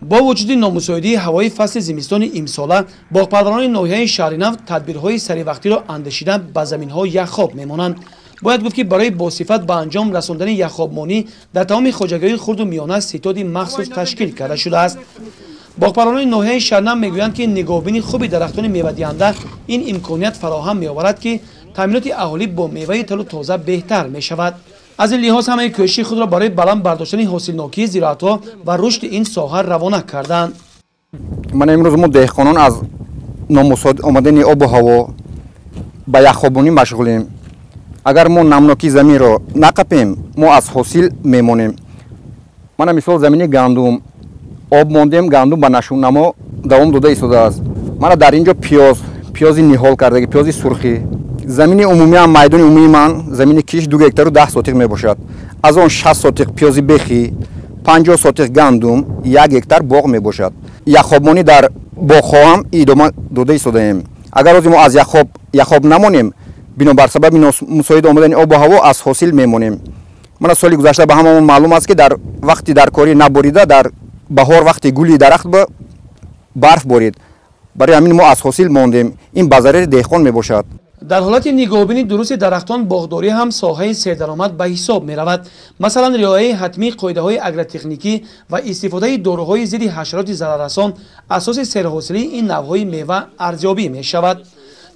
با وجود نامساعدی هوای فصل زمستان امساله باغپروانان ناحیه شهرنو تدبیرهای سریع را اندشیدن به زمین‌های یخ‌آب می‌مانند. باید گفت که برای باصفت به انجام رساندن یخ‌آبمانی در تمام خواجگی‌های خرد و میانه ستادی مخصوص تشکیل کرده شده است. باغپروانان ناحیه شهرنو میگویند که نگاهبینی خوبی درختان میوه‌دهنده این امکانیت فراهم می‌آورد که تامینات اهالی با میوه تلو تازه بهتر می‌شود. از این لحاظ همه کوشش خود را برای بلند برداشتن حاصلناکی زراعت‌ها و رشد این ساحه روانه کردند. من امروز ما دهقانان از نامساعد آمدن آب و هوا به یخ‌آبونی مشغولیم. اگر ما نمناکی زمین را نقپیم ما از حاصل میمانیم. من مثال زمین گندم آب ماندیم، گندم به نشونما دوام داده ایستاده است. من در اینجا پیاز نهال کرده، پیاز سرخی. زمین عمومی هم میدان عمومی من زمین کیش 2 هکتار و 10 ساتق می باشد. از آن 60 ساتق پیاز بخی، 50 ساتق گندم، 1 هکتار باغ می باشد. یخ‌آبمانی در باغ‌ها هم ادامه داده ایستاده ایم. اگر از ما از یخ‌آب نمانیم بنابر سبب مساعد آمدن آب و هوا از حاصل میمانیم. من سال گذشته به هممون معلوم است که در وقتی در کاری نبریده در بهار وقتی گلی درخت به برف بارید، برای همین ما از حاصل ماندیم. این به ضرر دهقان می باشد. در حالت نگاهبینی درست درختان باغداری هم ساحه سردرآمد به حساب می رود. مثلا رعایت حتمی قاعده‌های اگرتکنیکی و استفاده داروهای ضد حشرات ضرررسان اساس سرحاصلی این نوع‌های میوه ارزیابی می شود.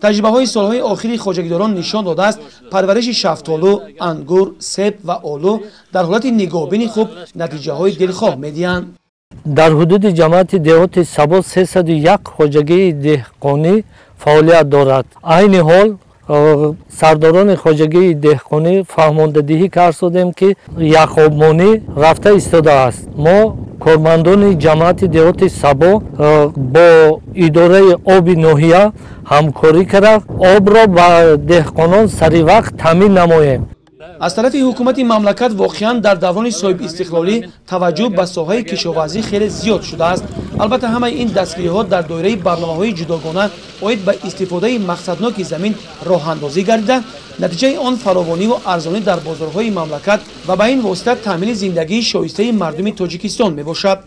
تجربه‌های سال‌های آخری خواجگیداران نشان داده است پرورش شفتالو، انگور، سیب و آلو در حالت نگاهبینی خوب نتیجه‌های دلخواه می‌دهند. در حدود جماعت دهات سبا 301 خواجگی دهقانی فعالیت دارد. عین حال سرداران خواجگی دهقانی فرماندهی کردیم که یخ‌آبمانی رفته ایستاده است. ما کارمندان جماعت دهات سبا با اداره آب ناحیه همکاری کرده آب را به دهقانان سریع وقت تامین نماییم. از طرف حکومت مملکت واقعا در دوران صاحب استقلالی توجه به ساحه کشاورزی خیلی زیاد شده است. البته همه این دستگیری‌ها در دایره برنامه‌های جداگانه باید به استفاده مقصدناک زمین راه اندازی گردیده، نتیجه آن فراوانی و ارزانی در بازارهای مملکت و به این واسطه تامین زندگی شایسته مردم تاجیکستان میباشد.